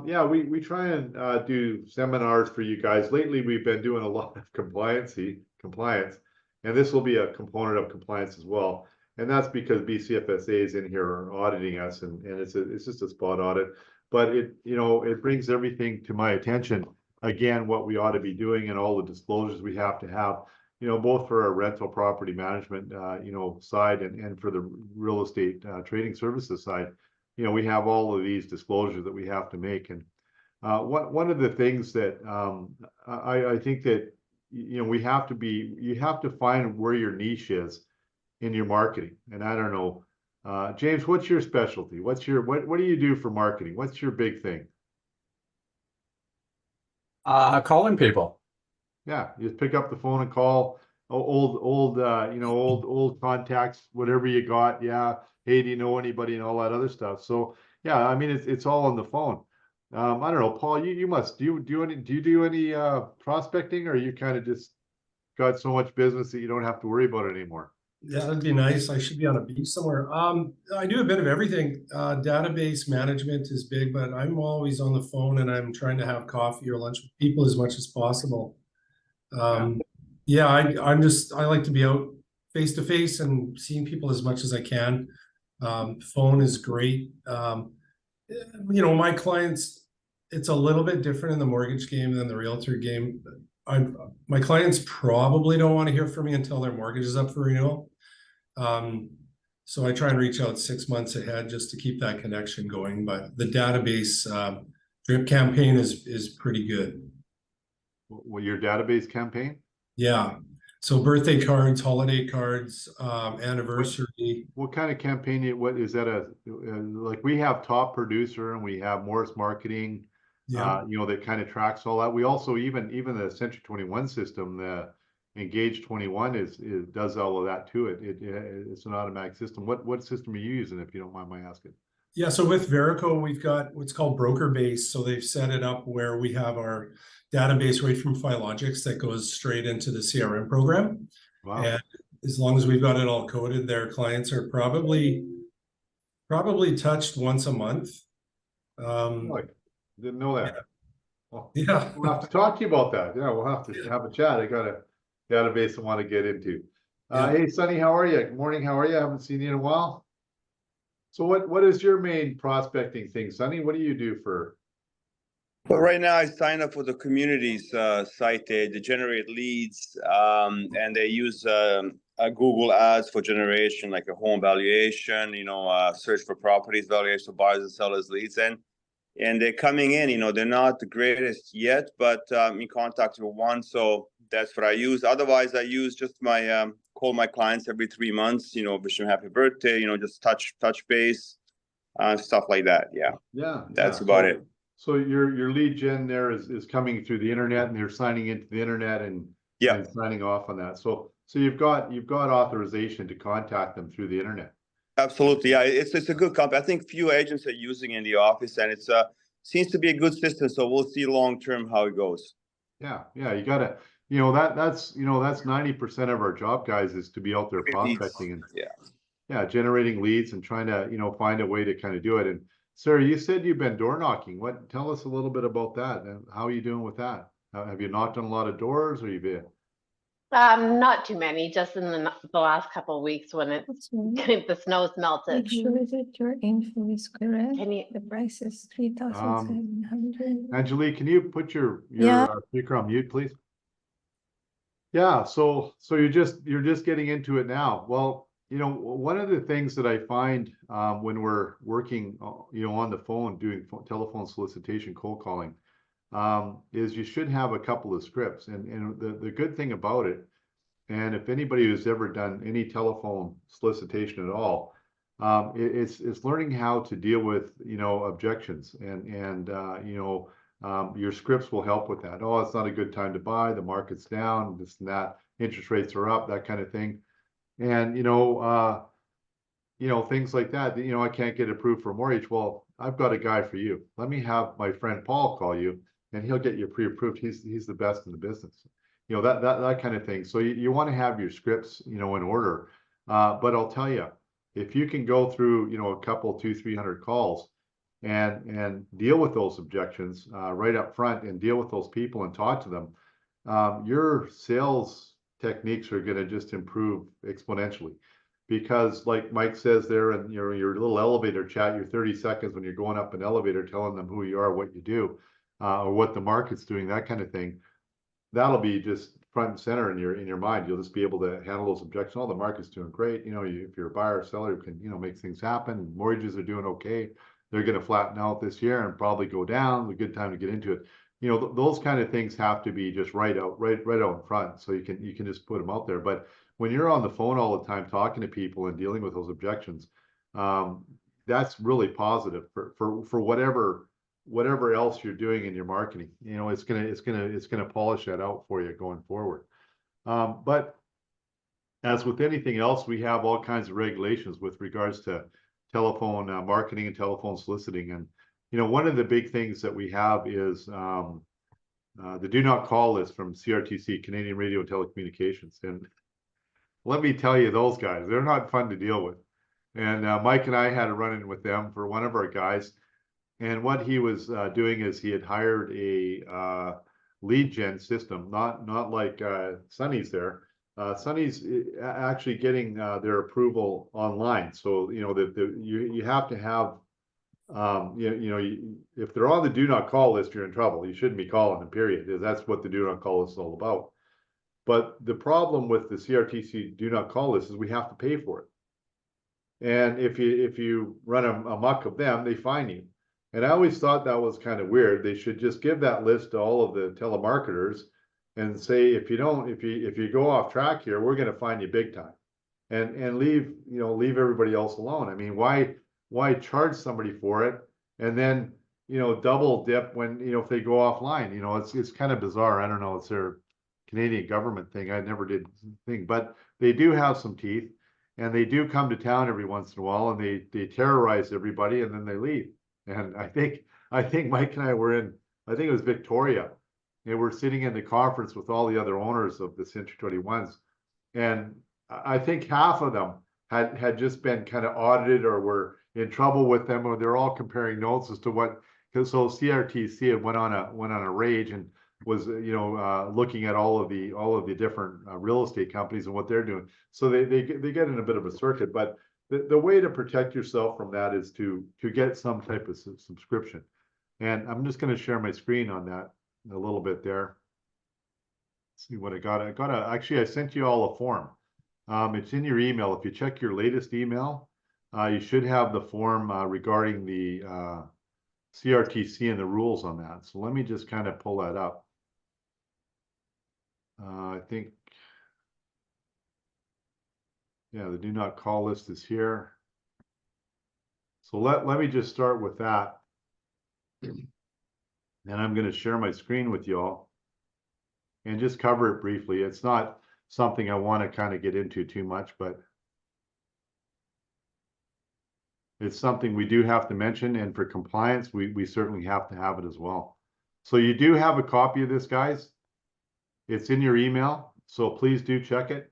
Yeah, we try and do seminars for you guys. Lately, we've been doing a lot of compliance, and this will be a component of compliance as well. And that's because BCFSA is in here auditing us, and it's just a spot audit. But it brings everything to my attention. Again, what we ought to be doing and all the disclosures we have to have, both for our rental property management, side and for the real estate trading services side. We have all of these disclosures that we have to make. And one of the things that I think that, you have to find where your niche is in your marketing. And I don't know, James, what's your specialty? What do you do for marketing? What's your big thing? Calling people. Yeah, you just pick up the phone and call old contacts, whatever you got. Yeah. Hey, do you know anybody and all that other stuff? So yeah, I mean, it's all on the phone. I don't know, Paul, you must, do you do any prospecting, or you kind of just got so much business that you don't have to worry about it anymore? Yeah, that'd be nice. I should be on a beach somewhere. I do a bit of everything. Database management is big, but I'm always on the phone and I'm trying to have coffee or lunch with people as much as possible. Yeah, I like to be out face to face and seeing people as much as I can. Phone is great. My clients, it's a little bit different in the mortgage game than the realtor game. My clients probably don't want to hear from me until their mortgage is up for renewal. So I try and reach out 6 months ahead just to keep that connection going. But the database drip campaign is pretty good. Well, your database campaign? Yeah. So birthday cards, holiday cards, anniversary. What kind of campaign? What is that? Like, we have Top Producer and we have Morris Marketing. Yeah. That kind of tracks all that. We also even the Century 21 system, the Engage 21 does all of that to it. It's an automatic system. What system are you using, if you don't mind my asking? Yeah, so with Verico, we've got what's called broker base. So they've set it up where we have our database right from Filogix that goes straight into the CRM program. Wow. And as long as we've got it all coded, their clients are probably touched once a month. Didn't know that. Yeah. Well, Yeah. we'll have to talk to you about that. Yeah, we'll have to have a chat. I got a database I want to get into. Hey, Sonny, how are you? Good morning. How are you? I haven't seen you in a while. So what is your main prospecting thing, Sonny? What do you do for? Well, right now I signed up for the communities site. They generate leads, and they use Google ads for generation, like a home valuation, search for properties valuation, buyers and sellers leads. And they're coming in, they're not the greatest yet, but in contact with one. So that's what I use. Otherwise, I use just my call my clients every 3 months, wish them happy birthday, just touch base, stuff like that. Yeah. Yeah. That's about it. So your lead gen there is coming through the internet, and they're signing into the internet and signing off on that. So you've got authorization to contact them through the internet. Absolutely, yeah. It's a good company. I think few agents are using in the office, and it's seems to be a good system. So we'll see long term how it goes. Yeah, you gotta, that's 90% of our job, guys, is to be out there prospecting and generating leads and trying to find a way to kind of do it. And Sarah, you said you've been door knocking. Tell us a little bit about that, and how are you doing with that? Have you knocked on a lot of doors, or you've been? Not too many, just in the last couple of weeks when the snow's melted. Make sure that your info is correct. The price is 3,700. Angelique, can you put your speaker on mute, please? Yeah, so you're just getting into it now. Well, one of the things that I find when we're working, on the phone doing telephone solicitation, cold calling, is you should have a couple of scripts. And the good thing about it, and if anybody who's ever done any telephone solicitation at all, it's learning how to deal with objections, and your scripts will help with that. Oh, it's not a good time to buy, the market's down, this and that, interest rates are up, that kind of thing. And things like that, I can't get approved for a mortgage. Well, I've got a guy for you. Let me have my friend Paul call you, and he'll get you pre-approved. He's the best in the business. That kind of thing. So you want to have your scripts, in order. But I'll tell you, if you can go through, a couple, 200-300 calls, and deal with those objections right up front and deal with those people and talk to them, your sales techniques are going to just improve exponentially. Because like Mike says there in your little elevator chat, your 30 seconds when you're going up an elevator, telling them who you are, what you do, or what the market's doing, that kind of thing, that'll be just front and center in your mind. You'll just be able to handle those objections. Oh, the market's doing great. If you're a buyer or seller who can, make things happen. Mortgages are doing okay. They're going to flatten out this year and probably go down. A good time to get into it. Those kind of things have to be just right out in front. So you can just put them out there. But when you're on the phone all the time talking to people and dealing with those objections, that's really positive for whatever else you're doing in your marketing. It's gonna polish that out for you going forward. But as with anything else, we have all kinds of regulations with regards to telephone marketing and telephone soliciting. And one of the big things that we have is the do not call list from CRTC, Canadian Radio and Telecommunications. And let me tell you, those guys, they're not fun to deal with. And Mike and I had a run-in with them for one of our guys. And what he was doing is he had hired a lead gen system, not like Sunny's there. Sunny's actually getting their approval online. So you have to have if they're on the do not call list, you're in trouble. You shouldn't be calling them, period. That's what the do not call list is all about. But the problem with the CRTC do not call list is we have to pay for it. And if you run a muck of them, they fine you. And I always thought that was kind of weird. They should just give that list to all of the telemarketers and say, if you go off track here, we're going to fine you big time, and leave everybody else alone. I mean, why charge somebody for it and then double dip when if they go offline? It's kind of bizarre. I don't know. It's their Canadian government thing. I never did think, but they do have some teeth, and they do come to town every once in a while, and they terrorize everybody, and then they leave. And I think Mike and I were in, I think it was Victoria, and we're sitting in the conference with all the other owners of the Century 21s. And I think half of them had just been kind of audited or were in trouble with them, or they're all comparing notes as to what, because so CRTC had went on a rage and was looking at all of the different real estate companies and what they're doing. So they get in a bit of a circuit, but the way to protect yourself from that is to get some type of subscription. And I'm just going to share my screen on that a little bit there. Let's see what I got. Actually, I sent you all a form. It's in your email. If you check your latest email, you should have the form regarding the CRTC and the rules on that. So let me just kind of pull that up. I think, yeah, the do not call list is here. So let me just start with that. And I'm going to share my screen with you all and just cover it briefly. It's not something I want to kind of get into too much, but it's something we do have to mention. And for compliance, we certainly have to have it as well. So you do have a copy of this, guys. It's in your email, so please do check it.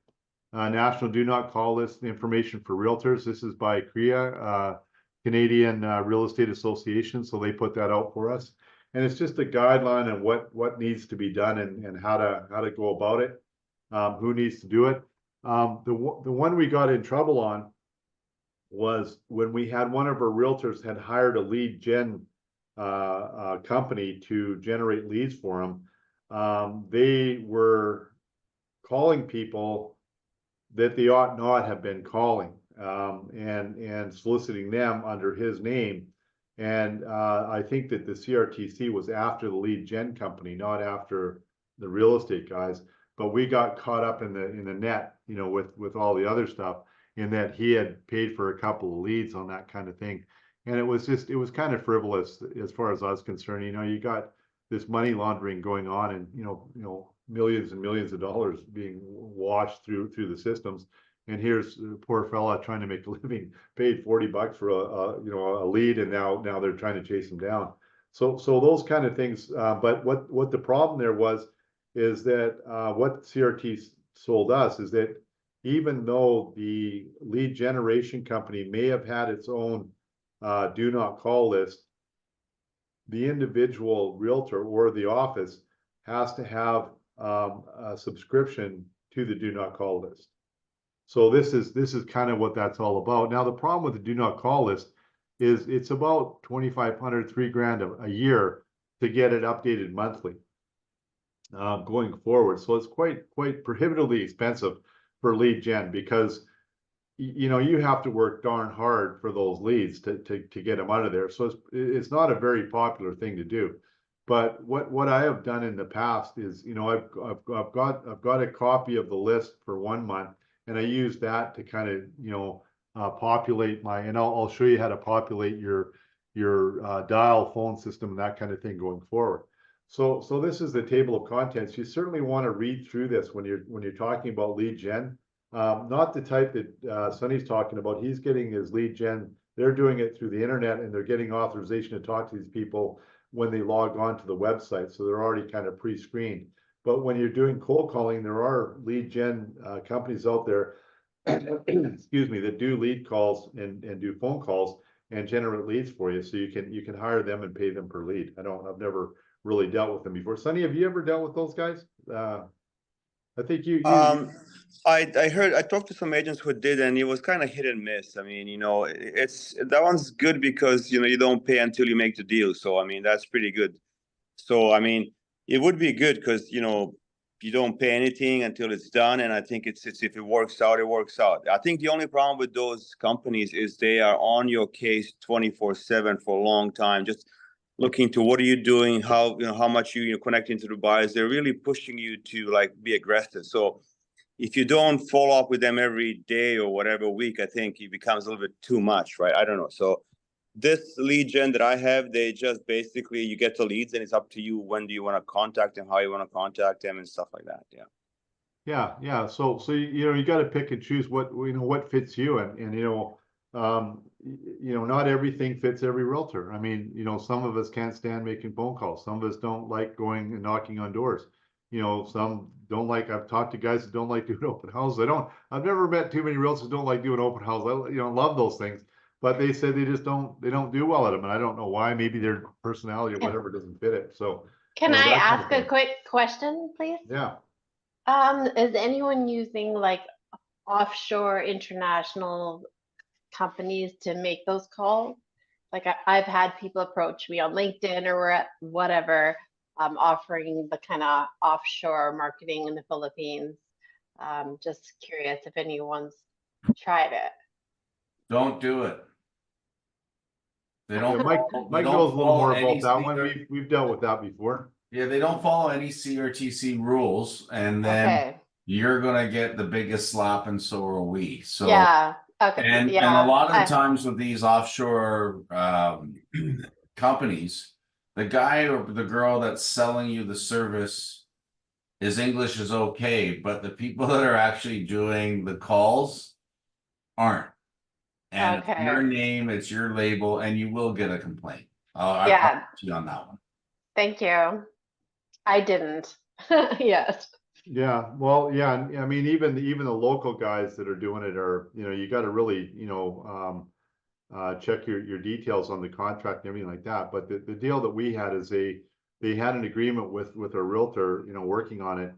National Do Not Call List information for realtors. This is by CREA, Canadian Real Estate Association. So they put that out for us, and it's just a guideline on what needs to be done and how to go about it. Who needs to do it? The one we got in trouble on was when we had one of our realtors had hired a lead gen company to generate leads for him. They were calling people that they ought not have been calling, and soliciting them under his name. And I think that the CRTC was after the lead gen company, not after the real estate guys. But we got caught up in the net, with all the other stuff, in that he had paid for a couple of leads on that kind of thing. And it was kind of frivolous as far as I was concerned. You got this money laundering going on, and millions and millions of dollars being washed through the systems. And here's a poor fella trying to make a living, paid $40 for a lead, and now they're trying to chase him down. So those kind of things. But what the problem there was is that what CRT sold us is that even though the lead generation company may have had its own do not call list, the individual realtor or the office has to have a subscription to the do not call list. So this is kind of what that's all about. Now, the problem with the do not call list is it's about 2,500, $3,000 a year to get it updated monthly going forward. So it's quite prohibitively expensive for lead gen because you know you have to work darn hard for those leads to get them out of there. So it's not a very popular thing to do. But what I have done in the past is, you know, I've got a copy of the list for 1 month, and I use that to kind of, you know, populate my, and I'll show you how to populate your dial phone system and that kind of thing going forward. So this is the table of contents. You certainly want to read through this when you're talking about lead gen. Not the type that Sonny's talking about. He's getting his lead gen. They're doing it through the internet, and they're getting authorization to talk to these people when they log on to the website. So they're already kind of pre-screened. But when you're doing cold calling, there are lead gen companies out there, excuse me, that do lead calls and do phone calls and generate leads for you. So you can hire them and pay them per lead. I've never really dealt with them before. Sonny, have you ever dealt with those guys? I think you I talked to some agents who did, and it was kind of hit and miss. I mean, you know, it's that one's good because, you know, you don't pay until you make the deal. So I mean, that's pretty good. So I mean, it would be good because, you know, you don't pay anything until it's done, and I think it's if it works out, it works out. I think the only problem with those companies is they are on your case 24/7 for a long time, just looking to what are you doing, how, you know, how much you're connecting to the buyers. They're really pushing you to like be aggressive. So if you don't follow up with them every day or whatever week, I think it becomes a little bit too much, right? I don't know. So this lead gen that I have, they just basically, you get the leads and it's up to you when do you want to contact them, how you want to contact them and stuff like that. Yeah. So you know, you got to pick and choose what fits you, and you know, not everything fits every realtor. I mean, you know, some of us can't stand making phone calls. Some of us don't like going and knocking on doors. You know, some don't like. I've talked to guys that don't like doing open houses. I've never met too many realtors that don't like doing open houses. Love those things, but they said they don't do well at them, and I don't know why. Maybe their personality or whatever doesn't fit it. So, Can you know, I that kind ask of a thing. quick question, please? Yeah. Is anyone using like offshore international companies to make those calls? Like I've had people approach me on LinkedIn or whatever, offering the kind of offshore marketing in the Philippines. Just curious if anyone's tried it. Don't do it. They don't. Mike they don't knows a little follow more any about that one. CR We've dealt with that before. Yeah, they don't follow any CRTC rules, and then Okay. you're gonna get the biggest slap, and so are we. So Yeah. Okay. and Yeah. a lot of the times with these offshore companies, the guy or the girl that's selling you the service, his English is okay, but the people that are actually doing the calls aren't. And it's your Okay. name, it's your label, and you will get a complaint. I Yeah. promise you on that one. Thank you. I didn't. Yes. Yeah, well, yeah, and I mean, even the local guys that are doing it are, you know, you got to really, check your details on the contract and everything like that. But the deal that we had is they had an agreement with a realtor, you know, working on it.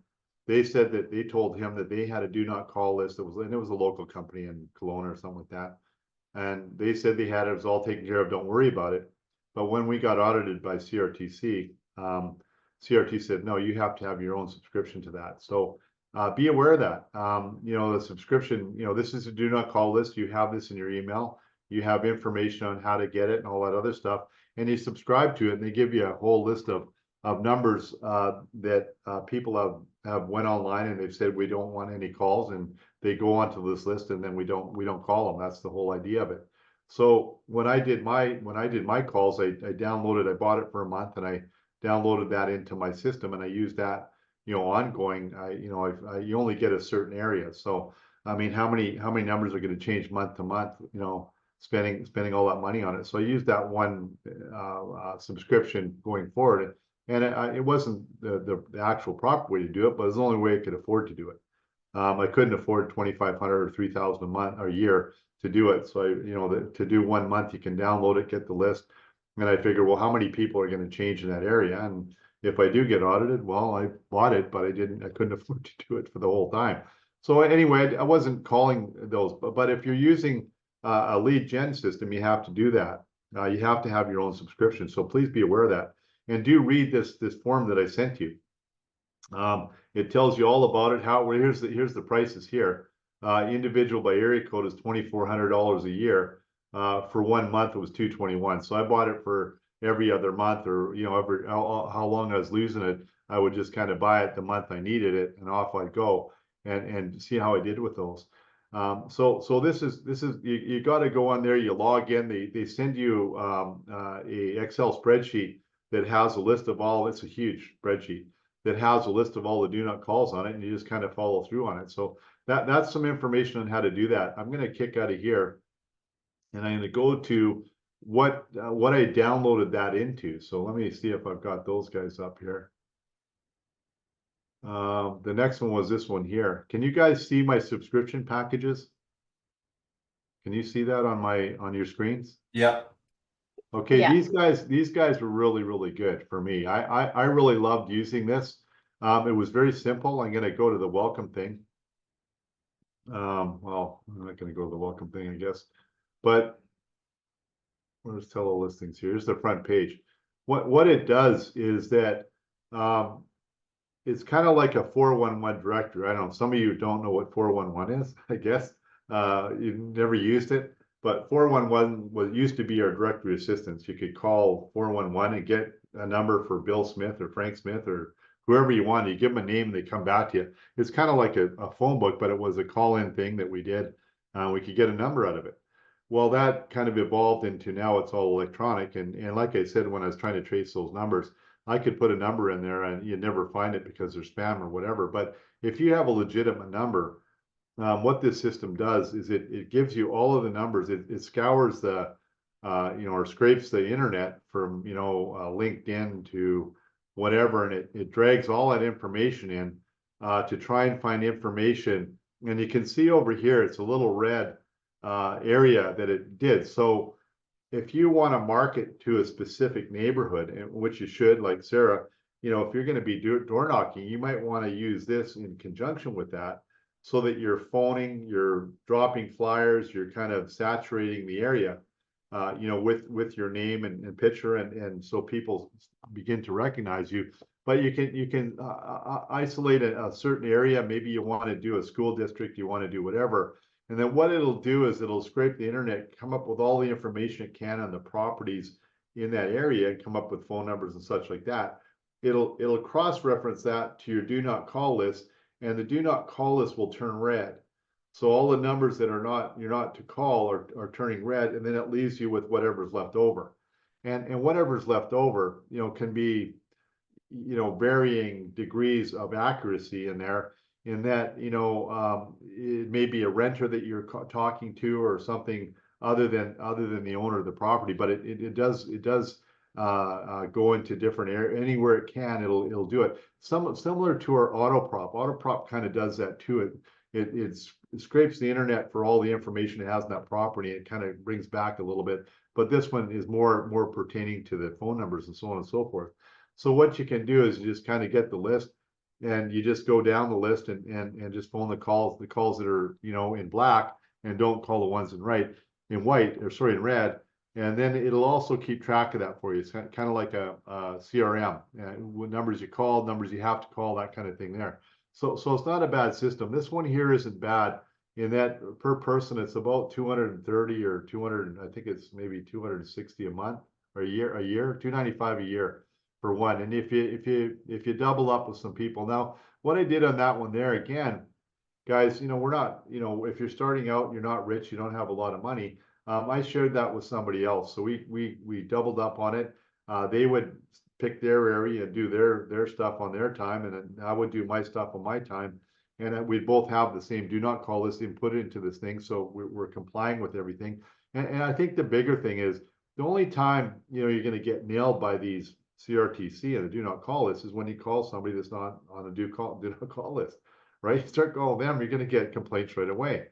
They said that they told him that they had a do not call list. And it was a local company in Kelowna or something like that. And they said they had it was all taken care of. Don't worry about it. But when we got audited by CRTC, CRT said, no, you have to have your own subscription to that. So be aware of that. You know, the subscription, you know, this is a do not call list. You have this in your email. You have information on how to get it and all that other stuff. And you subscribe to it, and they give you a whole list of numbers that people have went online and they've said we don't want any calls, and they go onto this list, and then we don't call them. That's the whole idea of it. So when I did my calls, I downloaded. I bought it for a month, and I downloaded that into my system, and I used that, you know, ongoing. You only get a certain area. So I mean, how many numbers are going to change month to month? You know, spending all that money on it. So I used that one subscription going forward, and it wasn't the actual proper way to do it, but it's the only way I could afford to do it. I couldn't afford 2,500 or 3,000 a month or a year to do it. So to do 1 month, you can download it, get the list, And I figure, well, how many people are going to change in that area? And if I do get audited, well, I bought it, but I couldn't afford to do it for the whole time. So anyway, I wasn't calling those, but if you're using a lead gen system, you have to do that. You have to have your own subscription. So please be aware of that. And do read this form that I sent you. It tells you all about it. Here's the prices here. Individual by area code is $2,400 a year. For 1 month, it was $221. So I bought it for every other month, or every how long I was losing it. I would just kind of buy it the month I needed it, and off I'd go and see how I did with those. So this is you got to go on there. You log in. They send you a Excel spreadsheet that has a list of all. It's a huge spreadsheet that has a list of all the do not calls on it, and you just kind of follow through on it. So that's some information on how to do that. I'm going to kick out of here, and I'm going to go to what I downloaded that into. So let me see if I've got those guys up here. The next one was this one here. Can you guys see my subscription packages? Can you see that on your screens? Yeah. Okay, Yeah. these guys were really, really good for me. I really loved using this. It was very simple. I'm gonna go to the welcome thing. Well, I'm not gonna go to the welcome thing, I guess. But where's tele listings here? Here's the front page. What it does is that it's kind of like a 411 directory. I don't know, some of you don't know what 411 is, I guess. You've never used it. But 411 used to be our directory assistance. You could call 411 and get a number for Bill Smith or Frank Smith or whoever you want. You give them a name, and they come back to you. It's kind of like a phone book, but it was a call-in thing that we did. We could get a number out of it. Well, that kind of evolved into now it's all electronic. And like I said, when I was trying to trace those numbers, I could put a number in there and you'd never find it because there's spam or whatever. But if you have a legitimate number, what this system does is it gives you all of the numbers. It scours the, or scrapes the internet from, LinkedIn to whatever, and it drags all that information in to try and find information. And you can see over here, it's a little red area that it did. So if you want to market to a specific neighborhood, and which you should, like Sarah, if you're going to be door knocking, you might want to use this in conjunction with that, so that you're phoning, you're dropping flyers, you're kind of saturating the area, with your name and picture, and so people begin to recognize you. But you can isolate a certain area. Maybe you want to do a school district, you want to do whatever. And then what it'll do is it'll scrape the internet, come up with all the information it can on the properties in that area, and come up with phone numbers and such like that. It'll cross-reference that to your do not call list, and the do not call list will turn red. So all the numbers that you're not to call are turning red, and then it leaves you with whatever's left over. And whatever's left over, can be, varying degrees of accuracy in there, in that, it may be a renter that you're talking to or something other than the owner of the property, but it does go into different areas. Anywhere it can, it'll do it. Similar to our autoprop. Autoprop kind of does that too. It scrapes the internet for all the information it has in that property. It kind of brings back a little bit, but this one is more pertaining to the phone numbers and so on and so forth. So what you can do is you just kind of get the list, and you just go down the list and just phone the calls that are, in black, and don't call the ones in white, in red. And then it'll also keep track of that for you. It's kind of like a CRM, numbers you call, numbers you have to call, that kind of thing there. So it's not a bad system. This one here isn't bad in that per person, it's about 230 or 200. I think it's maybe 260 a month or a year, 295 a year for one. And if you double up with some people. Now, what I did on that one there, again, guys, we're not, if you're starting out, you're not rich, you don't have a lot of money. I shared that with somebody else. So we doubled up on it. They would pick their area and do their stuff on their time, and then I would do my stuff on my time. And we'd both have the same do not call list and put it into this thing. So we're complying with everything. And I think the bigger thing is the only time, you're going to get nailed by these CRTC and the do not call list is when you call somebody that's not on a do not call list, right? You start calling them, you're going to get complaints right away.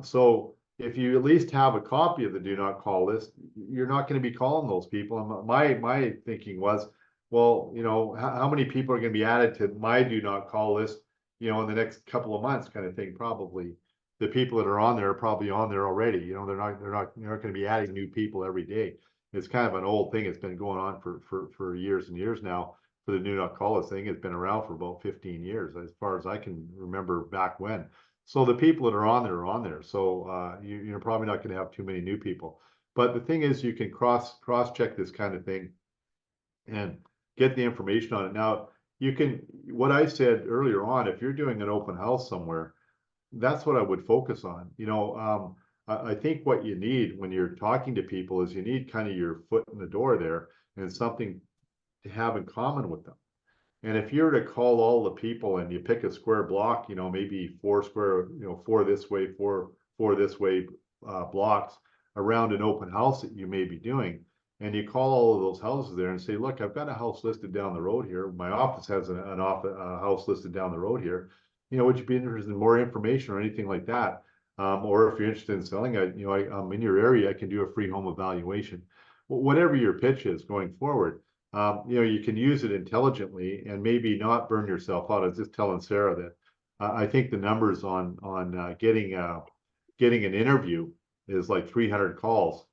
So if you at least have a copy of the do not call list, you're not going to be calling those people. And my thinking was, well, you know, how many people are going to be added to my do not call list, you know, in the next couple of months, kind of thing. Probably the people that are on there are probably on there already. You know, they're not going to be adding new people every day. It's kind of an old thing. It's been going on for years and years now. For the do not call list thing, it's been around for about 15 years, as far as I can remember back when. So the people that are on there are on there. So you're probably not going to have too many new people. But the thing is, you can cross check this kind of thing and get the information on it. Now, you can, what I said earlier on, if you're doing an open house somewhere, that's what I would focus on. You know, I think what you need when you're talking to people is you need kind of your foot in the door there and something to have in common with them. And if you were to call all the people and you pick a square block, you know, maybe 4 square, you know, 4 this way, 4 this way blocks around an open house that you may be doing, and you call all of those houses there and say, look, I've got a house listed down the road here. My office has a house listed down the road here. You know, would you be interested in more information or anything like that? Or if you're interested in selling, I'm in your area, I can do a free home evaluation. Whatever your pitch is going forward. You know, you can use it intelligently and maybe not burn yourself out. I was just telling Sarah that I think the numbers on getting an interview is like 300 calls,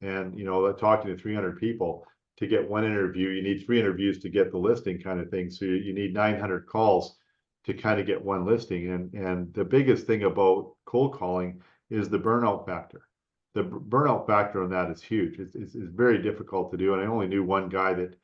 and you know, talking to 300 people to get one interview, you need 3 interviews to get the listing, kind of thing. So you need 900 calls to kind of get one listing. And the biggest thing about cold calling is the burnout factor. The burnout factor on that is huge. It's very difficult to do. And I only knew one guy that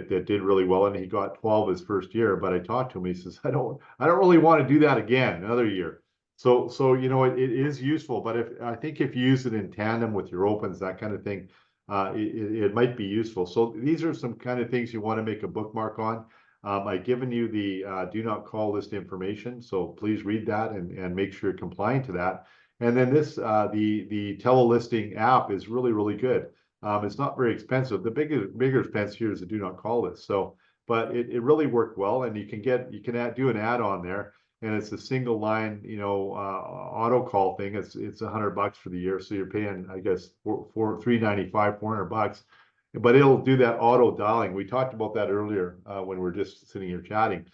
did really well, and he got 12 his first year. But I talked to him. He says, I don't really want to do that again another year. So you know, it is useful. But I think if you use it in tandem with your opens, that kind of thing, it might be useful. So these are some kind of things you want to make a bookmark on. I've given you the do not call list information, so please read that and make sure you're compliant to that. And then this, the telelisting app is really good. It's not very expensive. The bigger expense here is the do not call list. So, but it really worked well, and you can do an ad on there, and it's a single line, you know, auto call thing. It's $100 for the year, so you're paying, I guess, for $395, $400. But it'll do that auto dialing. We talked about that earlier when we were just sitting here chatting.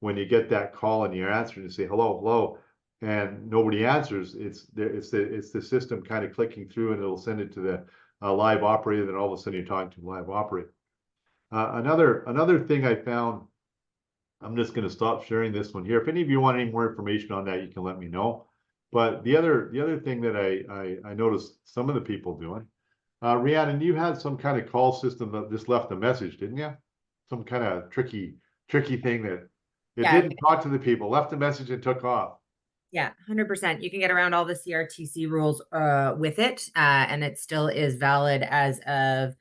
When you get that call and you answer and you say hello, hello, and nobody answers, it's the system kind of clicking through, and it'll send it to the live operator. Then all of a sudden you're talking to a live operator. Another thing I found, I'm just going to stop sharing this one here. If any of you want any more information on that, you can let me know. But the other thing that I noticed some of the people doing, Rhiannon, you had some kind of call system that just left a message, didn't you? Some kind of tricky thing that it didn't talk to the people, left a message and took off. Yeah, 100%. You can get around all the CRTC rules with it, and it still is valid as of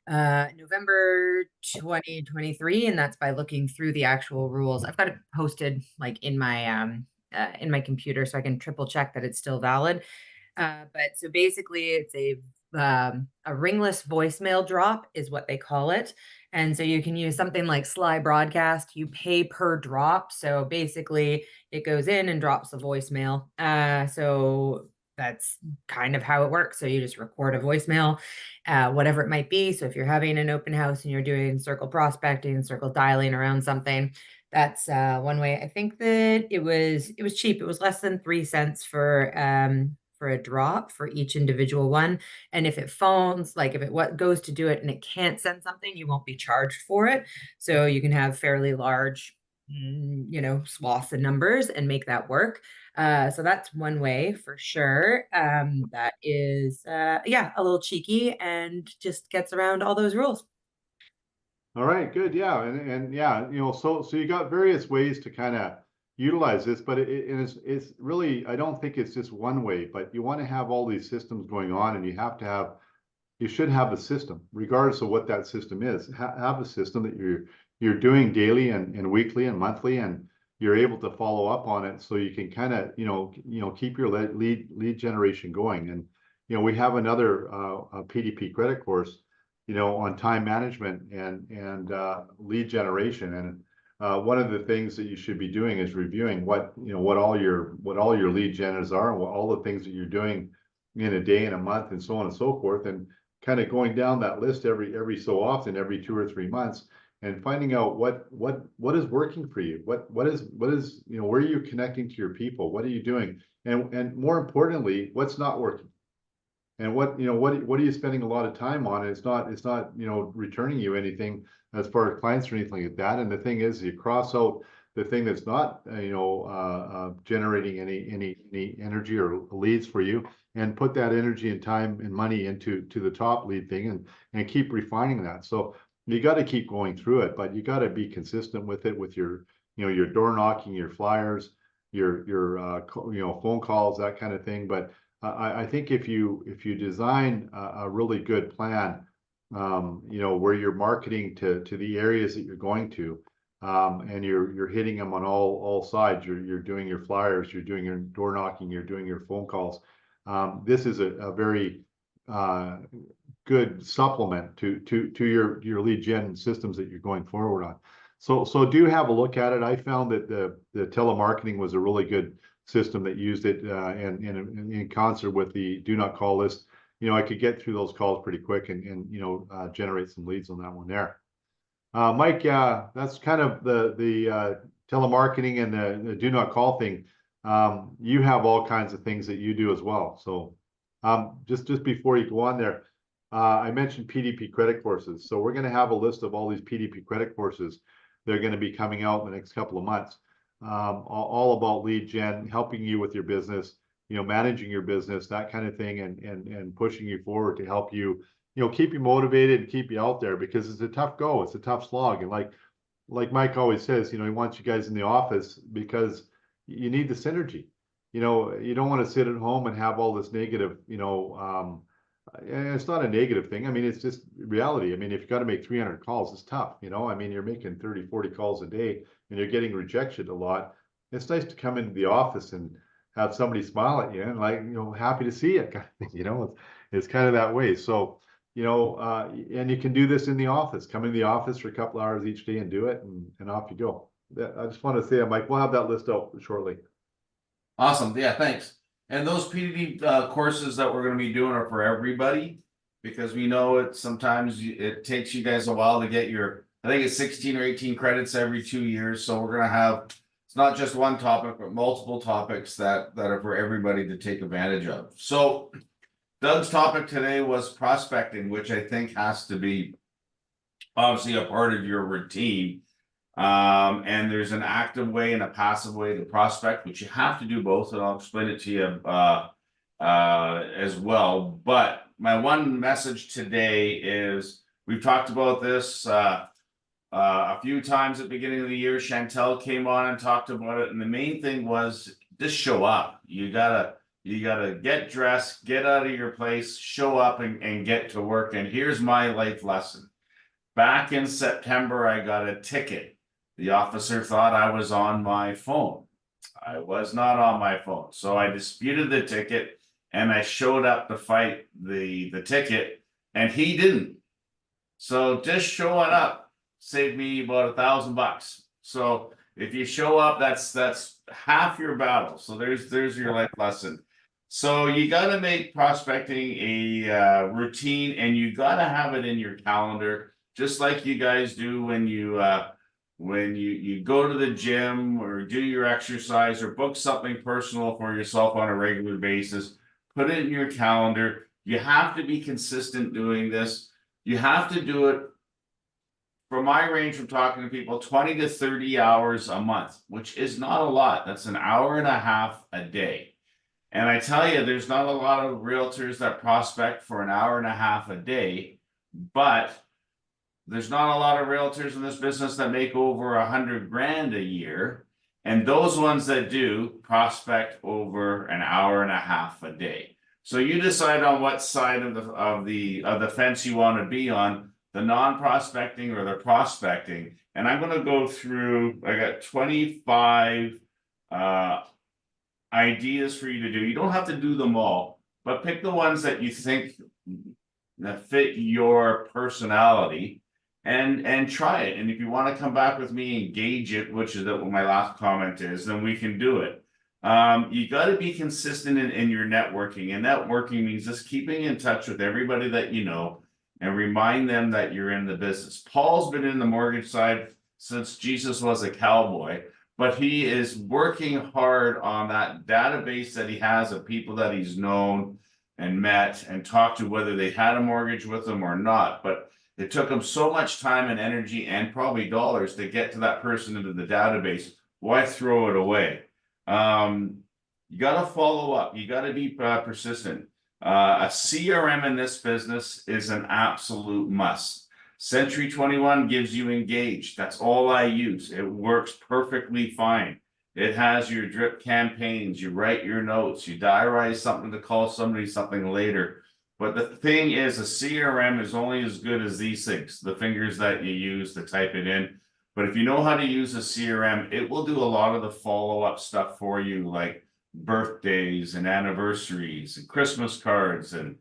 November 2023, and that's by looking through the actual rules. I've got it posted like in my computer, so I can triple check that it's still valid. But so basically, it's a ringless voicemail drop is what they call it. And so you can use something like Sly Broadcast. You pay per drop. So basically it goes in and drops the voicemail. So that's kind of how it works. So you just record a voicemail, whatever it might be. So if you're having an open house and you're doing circle prospecting, circle dialing around something, that's one way. I think that it was cheap. It was less than 3 cents for a drop for each individual one. And if it phones, like if it goes to do it and it can't send something, you won't be charged for it. So you can have fairly large, you know, swaths of numbers and make that work. So that's one way for sure. That is, yeah, a little cheeky and just gets around all those rules. All right, good. Yeah. And yeah, you know, so you got various ways to kind of utilize this, but it's really, I don't think it's just one way, but you want to have all these systems going on, and you should have a system, regardless of what that system is. Have a system that you're doing daily and weekly and monthly, and you're able to follow up on it, so you can kind of, you know, keep your lead generation going. And you know, we have another PDP credit course, you know, on time management and lead generation. And one of the things that you should be doing is reviewing what all your lead gens are, and what all the things that you're doing in a day, in a month, and so on and so forth, and kind of going down that list every so often, every 2 or 3 months, and finding out what is working for you, what is where are you connecting to your people, what are you doing, and more importantly, what's not working, and what are you spending a lot of time on, and it's not returning you anything as far as clients or anything like that. And the thing is, you cross out the thing that's not generating any energy or leads for you, and put that energy and time and money into the top lead thing, and keep refining that. So you got to keep going through it, but you got to be consistent with it, with your your door knocking, your flyers, your phone calls, that kind of thing. But I think if you design a really good plan, where you're marketing to the areas that you're going to, and you're hitting them on all sides. You're doing your flyers, you're doing your door knocking, you're doing your phone calls. This is a very good supplement to your lead gen systems that you're going forward on. So do have a look at it. I found that the telemarketing was a really good system that used it, and in concert with the do not call list. I could get through those calls pretty quick and generate some leads on that one there. Mike, that's kind of the telemarketing and the do not call thing. You have all kinds of things that you do as well. So just before you go on there, I mentioned PDP credit courses. So we're going to have a list of all these PDP credit courses. They're going to be coming out in the next couple of months, all about lead gen, helping you with your business, managing your business, that kind of thing, and pushing you forward to help you, keep you motivated and keep you out there, because it's a tough go. It's a tough slog. And like Mike always says, he wants you guys in the office because you need the synergy. You don't want to sit at home and have all this negative, and it's not a negative thing. I mean, it's just reality. I mean, if you got to make 300 calls, it's tough. I mean, you're making 30, 40 calls a day and you're getting rejected a lot. It's nice to come into the office and have somebody smile at you and happy to see you kind of thing. It's kind of that way. So, and you can do this in the office. Come in the office for a couple hours each day and do it, and off you go. I just want to say, Mike, we'll have that list out shortly. Awesome. Yeah, thanks. And those PDD courses that we're going to be doing are for everybody, because we know sometimes it takes you guys a while to get I think it's 16 or 18 credits every 2 years. So we're going to have, it's not just one topic, but multiple topics that are for everybody to take advantage of. So Doug's topic today was prospecting, which I think has to be obviously a part of your routine. And there's an active way and a passive way to prospect, which you have to do both, and I'll explain it to you as well. But my one message today is, we've talked about this a few times at the beginning of the year. Chantel came on and talked about it, and the main thing was just show up. You gotta get dressed, get out of your place, show up and get to work. And here's my life lesson. Back in September, I got a ticket. The officer thought I was on my phone. I was not on my phone. So I disputed the ticket and I showed up to fight the ticket, and he didn't. So just showing up saved me about $1,000. So if you show up, that's half your battle. So there's your life lesson. So you got to make prospecting a routine, and you got to have it in your calendar, just like you guys do when you go to the gym or do your exercise or book something personal for yourself on a regular basis. Put it in your calendar. You have to be consistent doing this. You have to do it, from my range from talking to people, 20 to 30 hours a month, which is not a lot. That's an hour and a half a day. And I tell you, there's not a lot of realtors that prospect for an hour and a half a day, but there's not a lot of realtors in this business that make over $100,000 a year. And those ones that do prospect over an hour and a half a day. So you decide on what side of the fence you want to be on, the non-prospecting or the prospecting. And I'm going to go through, I got 25 ideas for you to do. You don't have to do them all, but pick the ones that you think that fit your personality and try it. And if you want to come back with me and gauge it, which is what my last comment is, then we can do it. You got to be consistent in your networking, and networking means just keeping in touch with everybody that you know and remind them that you're in the business. Paul's been in the mortgage side since Jesus was a cowboy, but he is working hard on that database that he has of people that he's known and met and talked to, whether they had a mortgage with him or not. But it took him so much time and energy and probably dollars to get to that person into the database. Why throw it away? You got to follow up. You got to be persistent. A CRM in this business is an absolute must. Century 21 gives you Engage. That's all I use. It works perfectly fine. It has your drip campaigns. You write your notes. You diarize something to call somebody something later. But the thing is, a CRM is only as good as these things, the fingers that you use to type it in. But if you know how to use a CRM, it will do a lot of the follow-up stuff for you, like birthdays and anniversaries and Christmas cards and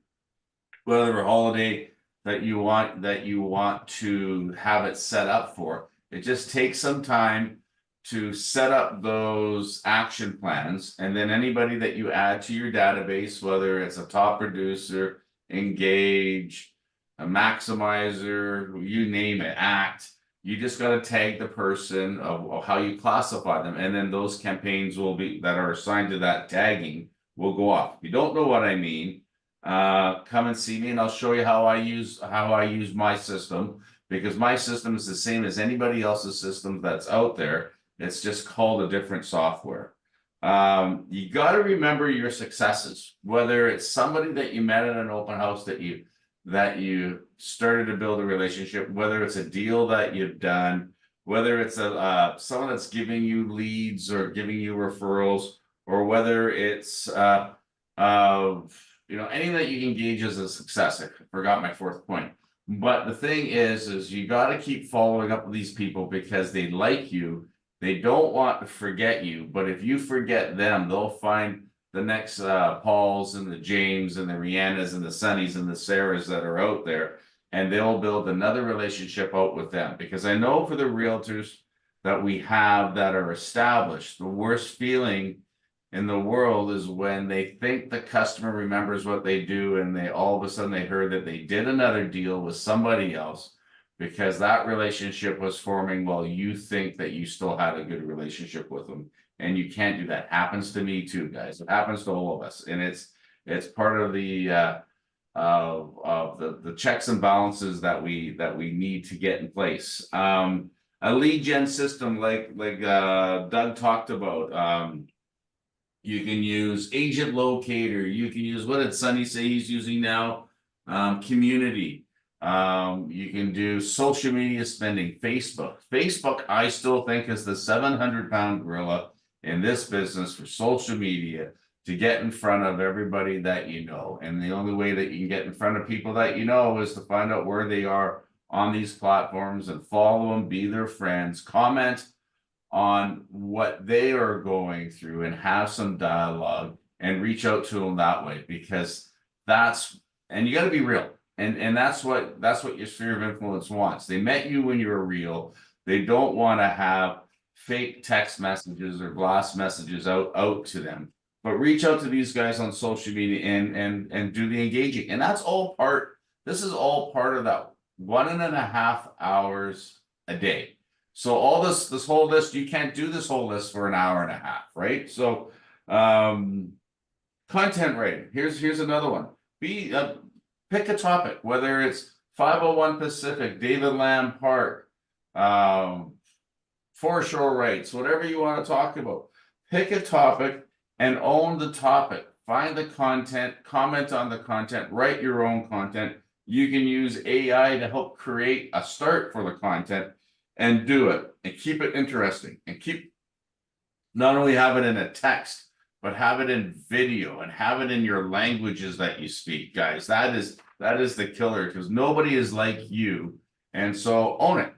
whatever holiday that you want to have it set up for. It just takes some time to set up those action plans, and then anybody that you add to your database, whether it's a top producer, Engage, a maximizer, you name it, Act, you just got to tag the person of how you classify them, and then those campaigns will be that are assigned to that tagging will go off. If you don't know what I mean, come and see me and I'll show you how I use my system, because my system is the same as anybody else's system that's out there. It's just called a different software. You got to remember your successes, whether it's somebody that you met at an open house that you started to build a relationship, whether it's a deal that you've done, whether it's someone that's giving you leads or giving you referrals, or whether it's anything that you can gauge as a success. I forgot my fourth point. But the thing is you got to keep following up with these people because they like you. They don't want to forget you, but if you forget them, they'll find the next Pauls and the James and the Rihannas and the Sunnies and the Sarahs that are out there, and they'll build another relationship out with them. Because I know for the realtors that we have that are established, the worst feeling in the world is when they think the customer remembers what they do and they all of a sudden they heard that they did another deal with somebody else, because that relationship was forming while you think that you still had a good relationship with them. And you can't do that. Happens to me too, guys. It happens to all of us. And it's part of the checks and balances that we need to get in place. A lead gen system like Doug talked about. You can use Agent Locator. You can use, what did Sonny say he's using now? Community. You can do social media spending. Facebook, I still think, is the 700-pound gorilla in this business for social media, to get in front of everybody that you know. And the only way that you can get in front of people that you know is to find out where they are on these platforms and follow them, be their friends, comment on what they are going through and have some dialogue and reach out to them that way, because and you got to be real. And that's what your sphere of influence wants. They met you when you were real. They don't want to have fake text messages or blast messages out to them. But reach out to these guys on social media and do the engaging. And that's all part. This is all part of that 1.5 hours a day. So all this whole list, you can't do this whole list for an hour and a half, right? So content writing. Here's another one. Pick a topic, whether it's 501 Pacific, David Lamb Park, foreshore rights, whatever you want to talk about. Pick a topic and own the topic. Find the content, comment on the content, write your own content. You can use AI to help create a start for the content and do it and keep it interesting, and not only have it in a text, but have it in video and have it in your languages that you speak, guys. That is the killer, because nobody is like you. And so own it.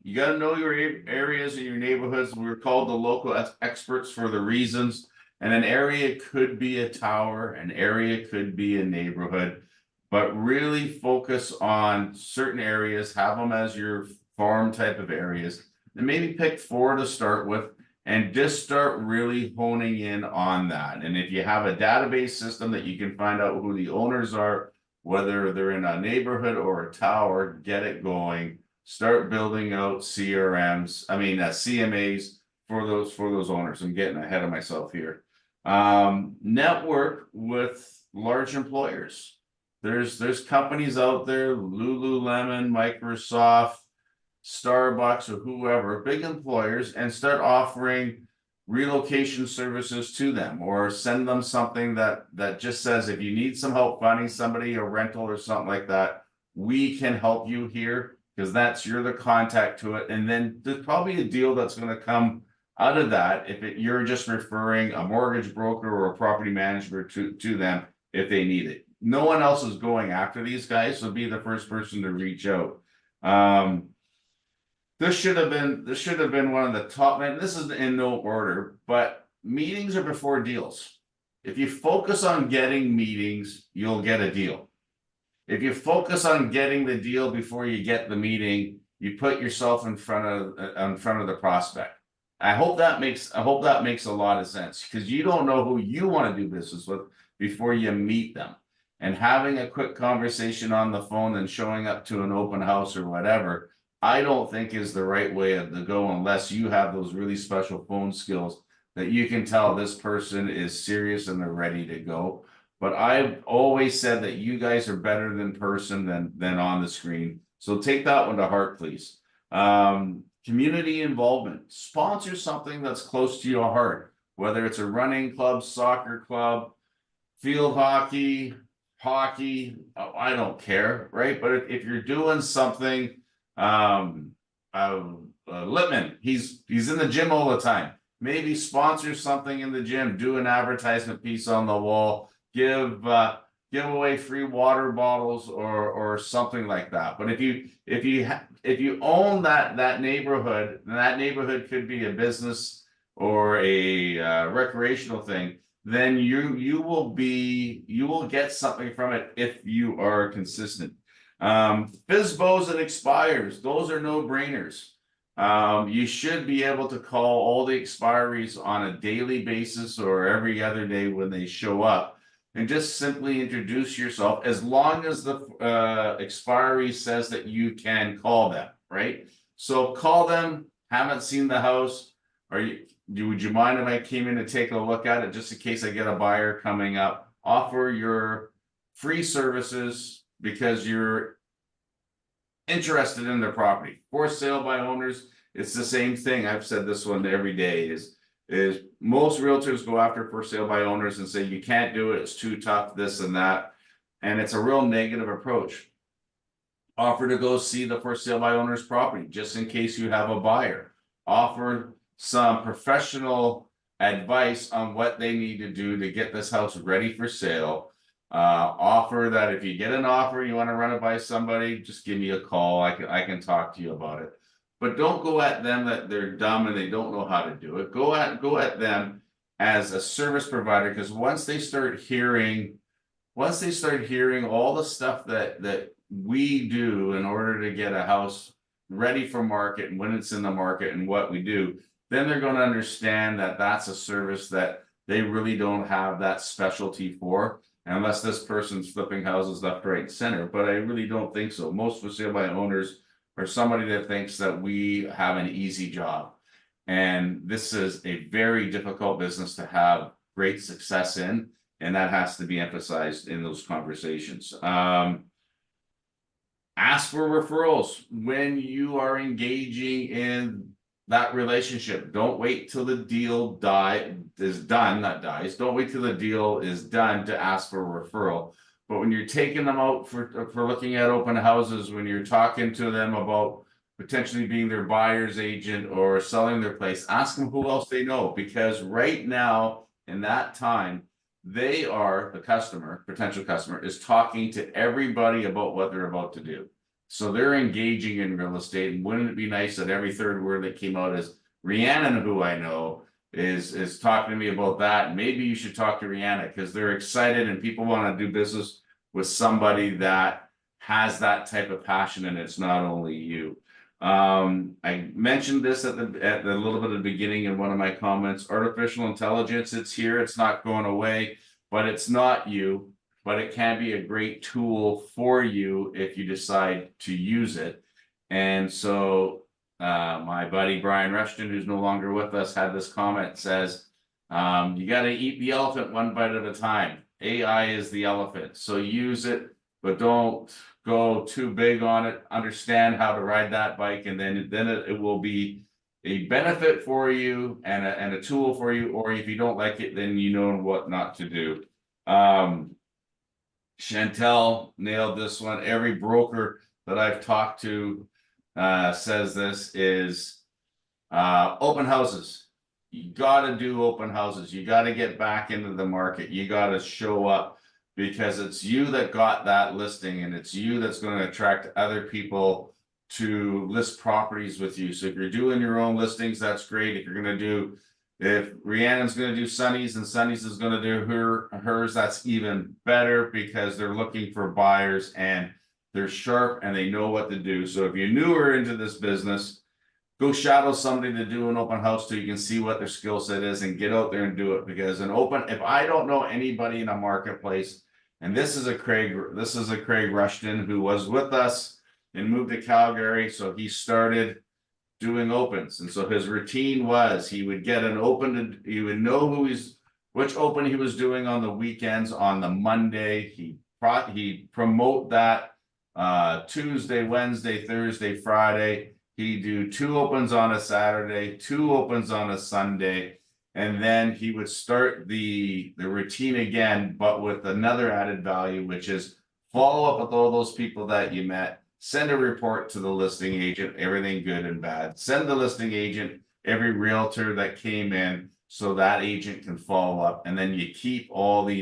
You got to know your areas and your neighborhoods. We're called the local experts for the reasons. And an area could be a tower, an area could be a neighborhood, but really focus on certain areas, have them as your farm type of areas, and maybe pick 4 to start with, and just start really honing in on that. And if you have a database system that you can find out who the owners are, whether they're in a neighborhood or a tower, get it going. Start building out CRMs, CMAs for those owners. I'm getting ahead of myself here. Network with large employers. There's companies out there, Lululemon, Microsoft, Starbucks, or whoever, big employers, and start offering relocation services to them, or send them something that just says, if you need some help finding somebody, a rental or something like that, we can help you here, because you're the contact to it. And then there's probably a deal that's going to come out of that if you're just referring a mortgage broker or a property manager to them if they need it. No one else is going after these guys, so be the first person to reach out. This should have been one of the top, and this is in no order, but meetings are before deals. If you focus on getting meetings, you'll get a deal. If you focus on getting the deal before you get the meeting, you put yourself in front of the prospect. I hope that makes a lot of sense, because you don't know who you want to do business with before you meet them. And having a quick conversation on the phone and showing up to an open house or whatever, I don't think is the right way to go, unless you have those really special phone skills that you can tell this person is serious and they're ready to go. But I've always said that you guys are better in person than on the screen. So take that one to heart, please. Community involvement. Sponsor something that's close to your heart, whether it's a running club, soccer club, field hockey, I don't care, right? But if you're doing something, Lippman, he's in the gym all the time. Maybe sponsor something in the gym, do an advertisement piece on the wall, give away free water bottles or something like that. But if you own that neighborhood, and that neighborhood could be a business or a recreational thing, then you will get something from it if you are consistent. FSBOs and expires, those are no-brainers. You should be able to call all the expiries on a daily basis or every other day when they show up, and just simply introduce yourself, as long as the expiry says that you can call them, right? So call them. Haven't seen the house. Would you mind if I came in to take a look at it, just in case I get a buyer coming up? Offer your free services because you're interested in their property. For sale by owners, it's the same thing. I've said this one every day is most realtors go after for sale by owners and say, you can't do it, it's too tough, this and that. And it's a real negative approach. Offer to go see the for sale by owners property, just in case you have a buyer. Offer some professional advice on what they need to do to get this house ready for sale. Offer that if you get an offer, you want to run it by somebody, just give me a call. I can talk to you about it. But don't go at them that they're dumb and they don't know how to do it. Go at them as a service provider, because once they start hearing all the stuff that we do in order to get a house ready for market and when it's in the market and what we do, then they're going to understand that that's a service that they really don't have that specialty for, unless this person's flipping houses left, right, and center. But I really don't think so. Most for sale by owners are somebody that thinks that we have an easy job. And this is a very difficult business to have great success in, and that has to be emphasized in those conversations. Ask for referrals when you are engaging in that relationship. Don't wait till the deal is done, not dies. Don't wait till the deal is done to ask for a referral. But when you're taking them out for looking at open houses, when you're talking to them about potentially being their buyer's agent or selling their place, ask them who else they know, because right now in that time, they are the potential customer is talking to everybody about what they're about to do. So they're engaging in real estate. And wouldn't it be nice that every third word that came out is Rhiannon, who I know, is talking to me about that. And maybe you should talk to Rhiannon, because they're excited and people want to do business with somebody that has that type of passion, and it's not only you. I mentioned this at the little bit of the beginning in one of my comments. Artificial intelligence, it's here, it's not going away, but it's not you. But it can be a great tool for you if you decide to use it. And so my buddy Brian Rushton, who's no longer with us, had this comment, says, you got to eat the elephant one bite at a time. AI is the elephant, so use it, but don't go too big on it. Understand how to ride that bike, and then it will be a benefit for you and a tool for you. Or if you don't like it, then you know what not to do. Chantel nailed this one. Every broker that I've talked to says this is open houses. You got to do open houses. You got to get back into the market. You got to show up, because it's you that got that listing, and it's you that's going to attract other people to list properties with you. So if you're doing your own listings, that's great. If you're going to do, if Rhiannon's going to do Sunny's and Sunny's is going to do hers, that's even better, because they're looking for buyers and they're sharp and they know what to do. So if you're newer into this business, go shadow somebody to do an open house so you can see what their skill set is, and get out there and do it. Because if I don't know anybody in a marketplace, and this is a Craig Rushton who was with us and moved to Calgary, so he started doing opens. And so his routine was he would get an open, he would know which open he was doing on the weekends. On the Monday, he'd promote that Tuesday, Wednesday, Thursday, Friday. He'd do 2 opens on a Saturday, 2 opens on a Sunday, and then he would start the routine again, but with another added value, which is follow up with all those people that you met, send a report to the listing agent, everything good and bad, send the listing agent every realtor that came in, so that agent can follow up, and then you keep all the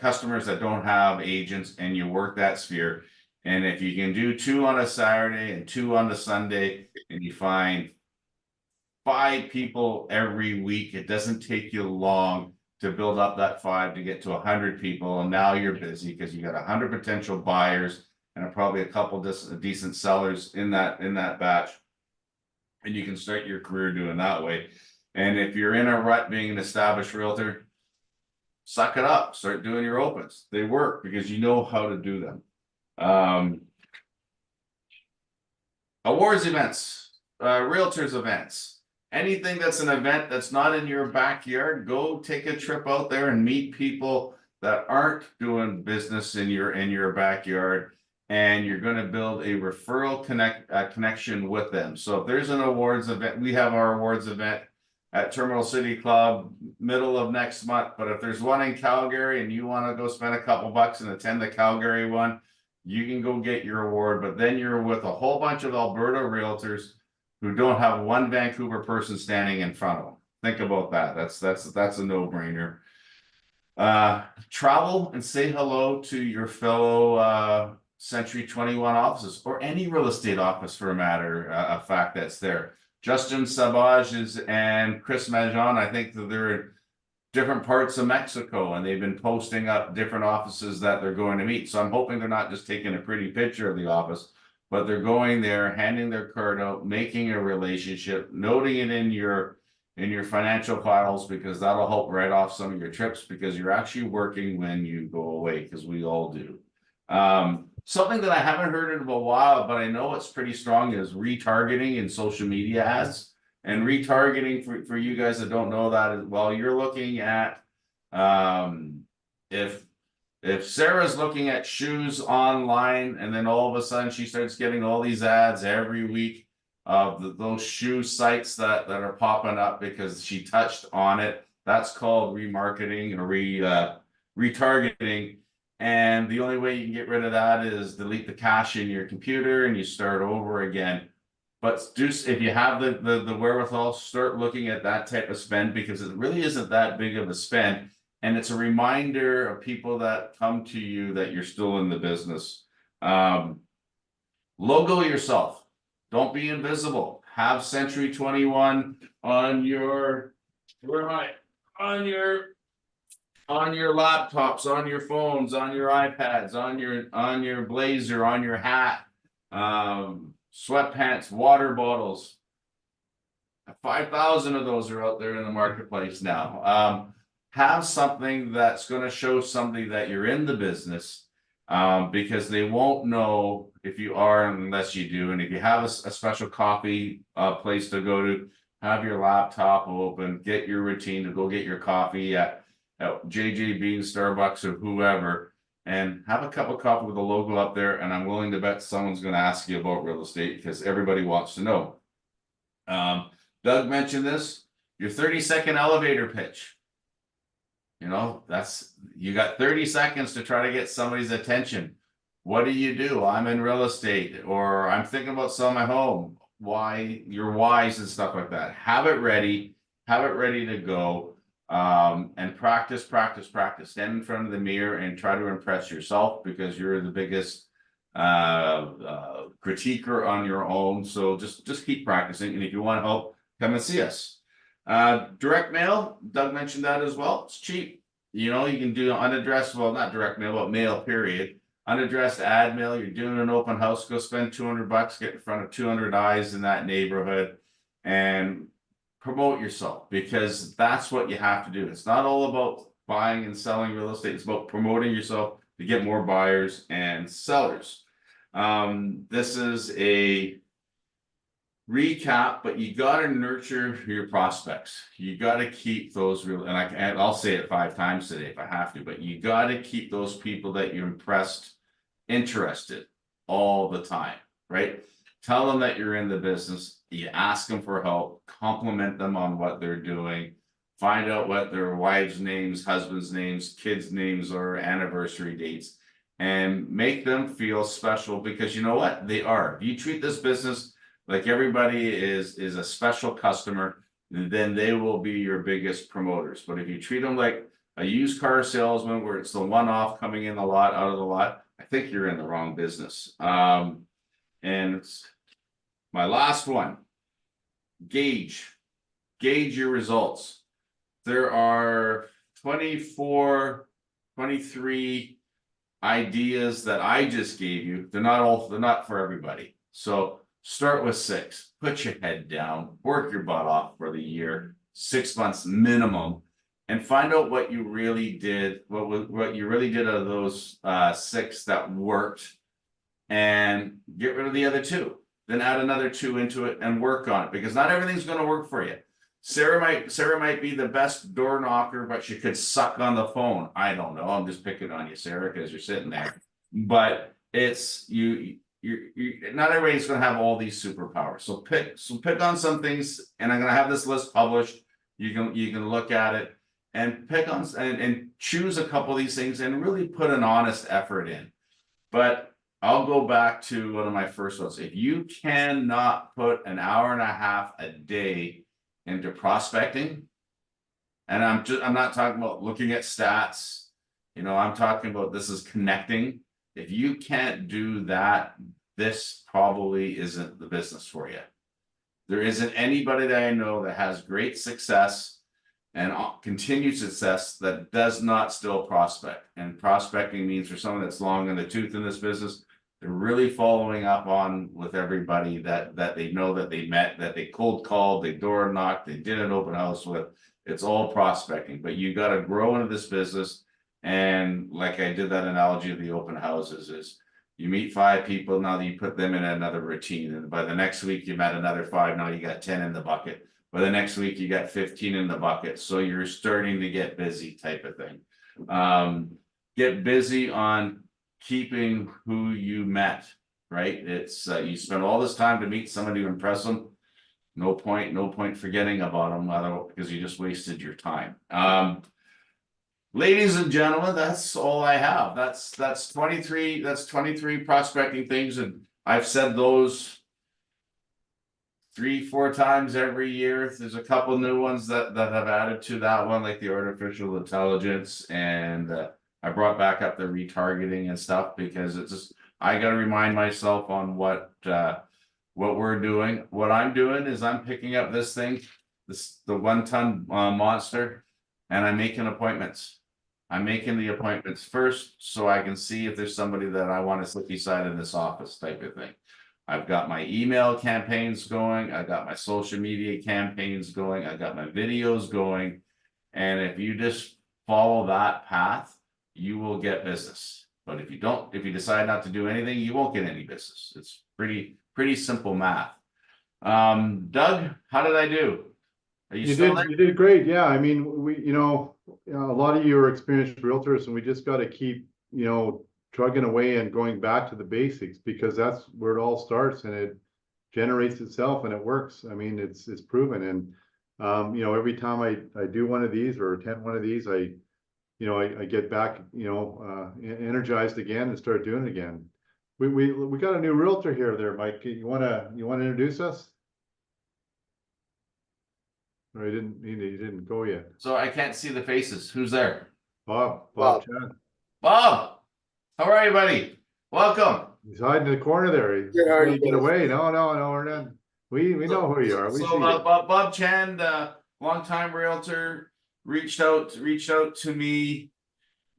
customers that don't have agents, and you work that sphere. And if you can do 2 on a Saturday and 2 on the Sunday, and you find 5 people every week, it doesn't take you long to build up that 5 to get to 100 people. And now you're busy, because you got 100 potential buyers and probably a couple decent sellers in that batch. And you can start your career doing that way. And if you're in a rut being an established realtor, suck it up, start doing your opens. They work because you know how to do them. Awards events, realtors events, anything that's an event that's not in your backyard, go take a trip out there and meet people that aren't doing business in your backyard, and you're going to build a referral connection with them. So if there's an awards event, we have our awards event at Terminal City Club middle of next month. But if there's one in Calgary and you want to go spend a couple bucks and attend the Calgary one, you can go get your award. But then you're with a whole bunch of Alberta realtors who don't have one Vancouver person standing in front of them. Think about that. That's a no-brainer. Travel and say hello to your fellow Century 21 offices, or any real estate office for a matter of fact that's there. Justin Sabaj and Chris Majon, I think that they're in different parts of Mexico, and they've been posting up different offices that they're going to meet. So I'm hoping they're not just taking a pretty picture of the office, but they're going there, handing their card out, making a relationship, noting it in your financial files, because that'll help write off some of your trips, because you're actually working when you go away, because we all do. Something that I haven't heard in a while, but I know it's pretty strong, is retargeting in social media ads. And retargeting, for you guys that don't know that, is, well, you're looking at if Sarah's looking at shoes online, and then all of a sudden she starts getting all these ads every week of those shoe sites that are popping up because she touched on it, that's called remarketing or retargeting. And the only way you can get rid of that is delete the cache in your computer and you start over again. But if you have the wherewithal, start looking at that type of spend, because it really isn't that big of a spend. And it's a reminder of people that come to you that you're still in the business. Logo yourself. Don't be invisible. Have Century 21 on your, where am I? On your laptops, on your phones, on your iPads, on your blazer, on your hat. Sweatpants, water bottles. 5,000 of those are out there in the marketplace now. Have something that's going to show somebody that you're in the business, because they won't know if you are unless you do. And if you have a special coffee place to go to, have your laptop open, get your routine to go get your coffee at JJ Bean, Starbucks, or whoever, and have a cup of coffee with a logo up there. And I'm willing to bet someone's going to ask you about real estate because everybody wants to know. Doug mentioned this, your 30-second elevator pitch. You know, you got 30 seconds to try to get somebody's attention. What do you do? I'm in real estate, or I'm thinking about selling my home. Why, your whys and stuff like that. Have it ready to go. And practice. Stand in front of the mirror and try to impress yourself, because you're the biggest critiquer on your own. So just keep practicing. And if you want help, come and see us. Direct mail, Doug mentioned that as well. It's cheap. You know, you can do unaddressed, well, not direct mail, but mail, period. Unaddressed ad mail. You're doing an open house, go spend $200, get in front of 200 eyes in that neighborhood and promote yourself, because that's what you have to do. It's not all about buying and selling real estate. It's about promoting yourself to get more buyers and sellers. This is a recap, but you got to nurture your prospects. You got to keep those real, and I'll say it 5 times today if I have to, but you got to keep those people that you impressed interested all the time, right? Tell them that you're in the business. You ask them for help, compliment them on what they're doing, find out what their wives' names, husbands' names, kids' names are, anniversary dates, and make them feel special, because you know what? They are. If you treat this business like everybody is a special customer, then they will be your biggest promoters. But if you treat them like a used car salesman, where it's the one-off coming in the lot, out of the lot, I think you're in the wrong business. And my last one, gauge your results. There are 24, 23 ideas that I just gave you. They're not for everybody. So start with 6, put your head down, work your butt off for the year, 6 months minimum, and find out what you really did, what you really did out of those 6 that worked, and get rid of the other 2. Then add another 2 into it and work on it, because not everything's going to work for you. Sarah might be the best door knocker, but she could suck on the phone. I don't know. I'm just picking on you, Sarah, because you're sitting there. But it's you're not everybody's going to have all these superpowers. So pick on some things, and I'm going to have this list published. You can look at it and pick on and choose a couple of these things and really put an honest effort in. But I'll go back to one of my first ones. If you cannot put an hour and a half a day into prospecting, and I'm not talking about looking at stats, you know, I'm talking about this is connecting. If you can't do that, this probably isn't the business for you. There isn't anybody that I know that has great success and continued success that does not still prospect. And prospecting means, for someone that's long in the tooth in this business, they're really following up on with everybody that they know, that they met, that they cold called, they door knocked, they did an open house with. It's all prospecting, but you got to grow into this business. And like I did that analogy of the open houses, is you meet 5 people, now you put them in another routine, and by the next week you met another 5, now you got 10 in the bucket. By the next week you got 15 in the bucket. So you're starting to get busy, type of thing. Get busy on keeping who you met, right? It's you spend all this time to meet somebody to impress them. No point forgetting about them, because you just wasted your time. Ladies and gentlemen, that's all I have. That's 23 prospecting things, and I've said those 3-4 times every year. There's a couple new ones that have added to that one, like the artificial intelligence, and I brought back up the retargeting and stuff, because it's just, I got to remind myself on what we're doing. What I'm doing is I'm picking up the 1-ton monster, and I'm making appointments. I'm making the appointments first so I can see if there's somebody that I want to sit beside in this office type of thing. I've got my email campaigns going, I got my social media campaigns going, I got my videos going. And if you just follow that path, you will get business. But if you don't, if you decide not to do anything, you won't get any business. It's pretty simple math. Doug, how did I do? Are you still there? You did great. Yeah, I mean, a lot of you are experienced realtors, and we just got to keep, trugging away and going back to the basics, because that's where it all starts, and it generates itself and it works. I mean, it's proven. And every time I do one of these or attend one of these, I get back, energized again and start doing it again. We got a new realtor here there, Mike. You wanna introduce us? Or he didn't go yet. So I can't see the faces. Who's there? Bob Chan. Bob, how are you, buddy? Welcome. He's hiding in the corner there. He's Good, how are trying you to get guys? away. No, we're not. We know who you are. We So see you. Bob Chand, longtime realtor, reached out to me.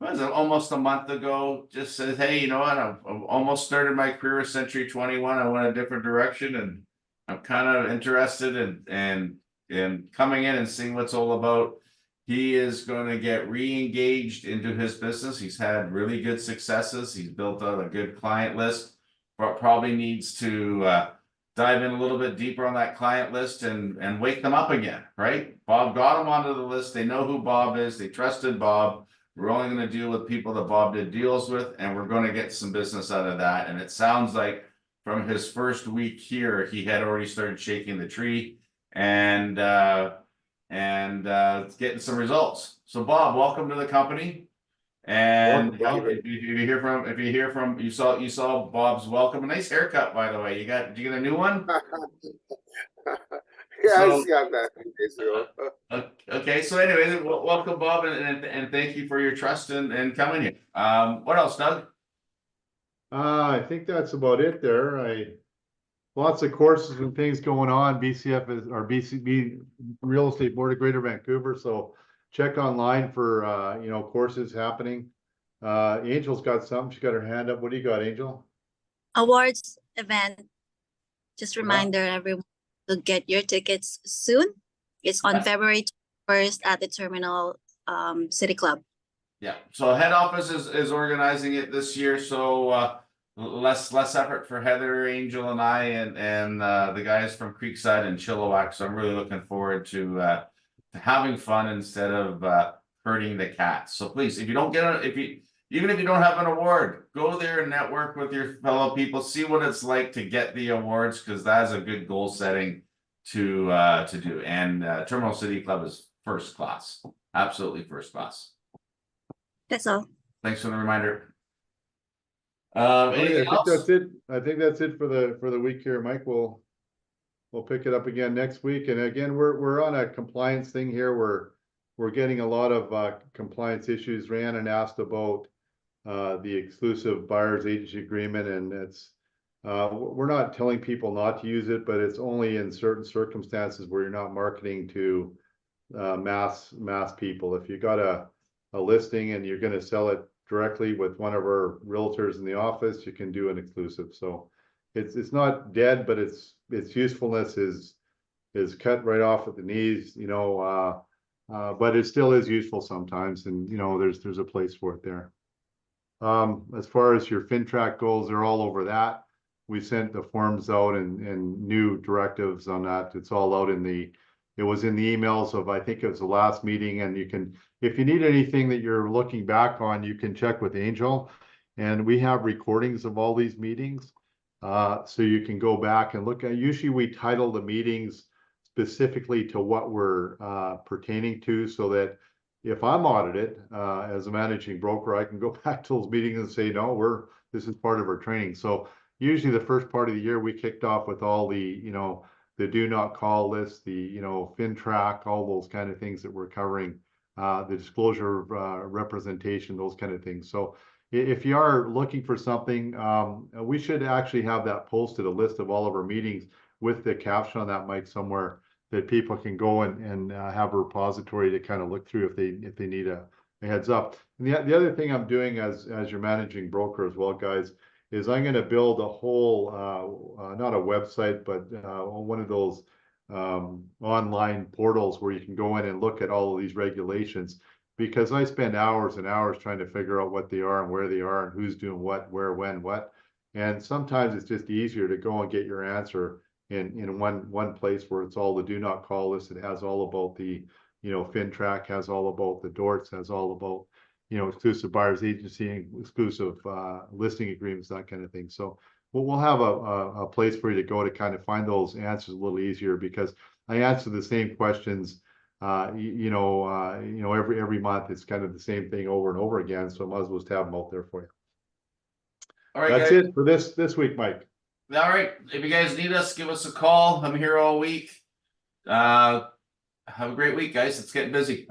Was it almost a month ago? Just said, hey, you know what? I've almost started my career with Century 21. I went a different direction, and I'm kind of interested in coming in and seeing what's all about. He is going to get re-engaged into his business. He's had really good successes. He's built out a good client list, but probably needs to dive in a little bit deeper on that client list and wake them up again, right? Bob got them onto the list. They know who Bob is. They trusted Bob. We're only going to deal with people that Bob did deals with, and we're going to get some business out of that. And it sounds like from his first week here, he had already started shaking the tree and getting some results. So Bob, welcome to the company. And Welcome, if you hear from you saw Bob's welcome. A nice haircut, by the way. Did you get a new one? Yeah, I So- just got that a few days ago. Okay, so anyway, welcome Bob, and thank you for your trust and coming here. What else, Doug? I think that's about it there. Lots of courses and things going on. BCF is or BCB Real Estate Board of Greater Vancouver. So check online for courses happening. Angel's got something. She got her hand up. What do you got, Angel? Awards event. Just reminder everyone to get your tickets soon. It's on Yeah. February 1st at the Terminal City Club. Yeah, so head office is organizing it this year, so less effort for Heather, Angel, and I, and the guys from Creekside and Chilliwack. So I'm really looking forward to having fun instead of hurting the cats. So please, if you don't get even if you don't have an award, go there and network with your fellow people. See what it's like to get the awards, because that is a good goal setting to do. And Terminal City Club is first class, absolutely first class. That's all. Thanks for the reminder. I Anything think else? that's it. I think that's it for the week here, Mike. We'll pick it up again next week. And again, we're on a compliance thing here. We're getting a lot of compliance issues. Rhiannon asked about the exclusive buyer's agency agreement, and it's we're not telling people not to use it, but it's only in certain circumstances where you're not marketing to mass people. If you got a listing and you're going to sell it directly with one of our realtors in the office, you can do an exclusive. So it's not dead, but its usefulness is cut right off at the knees, but it still is useful sometimes, and there's a place for it there. As far as your FinTrack goals, they're all over that. We sent the forms out and new directives on that. It's all out it was in the emails of, I think it was the last meeting, and you can, if you need anything that you're looking back on, you can check with Angel, and we have recordings of all these meetings. So you can go back and look at, usually we title the meetings specifically to what we're pertaining to, so that if I'm audited as a managing broker, I can go back to those meetings and say, no, this is part of our training. So usually the first part of the year, we kicked off with all the, the do not call list, the, FinTrack, all those kind of things that we're covering, the disclosure representation, those kind of things. So if you are looking for something, we should actually have that posted, a list of all of our meetings with the caption on that, Mike, somewhere that people can go and have a repository to kind of look through if they need a heads up. And the other thing I'm doing as your managing broker as well, guys, is I'm going to build a whole, not a website, but one of those online portals where you can go in and look at all of these regulations, because I spend hours and hours trying to figure out what they are and where they are and who's doing what, where, when, what. And sometimes it's just easier to go and get your answer in one place where it's all the do not call list. It has all about the, FinTrack, has all about the DORTS, has all about, exclusive buyers agency, exclusive listing agreements, that kind of thing. So we'll have a place for you to go to kind of find those answers a little easier, because I answer the same questions, every month. It's kind of the same thing over and over again. So I might as well just have them out there for you. All right, That's guys. it for this week, Mike. All right. If you guys need us, give us a call. I'm here all week. Have a great week, guys. It's getting busy.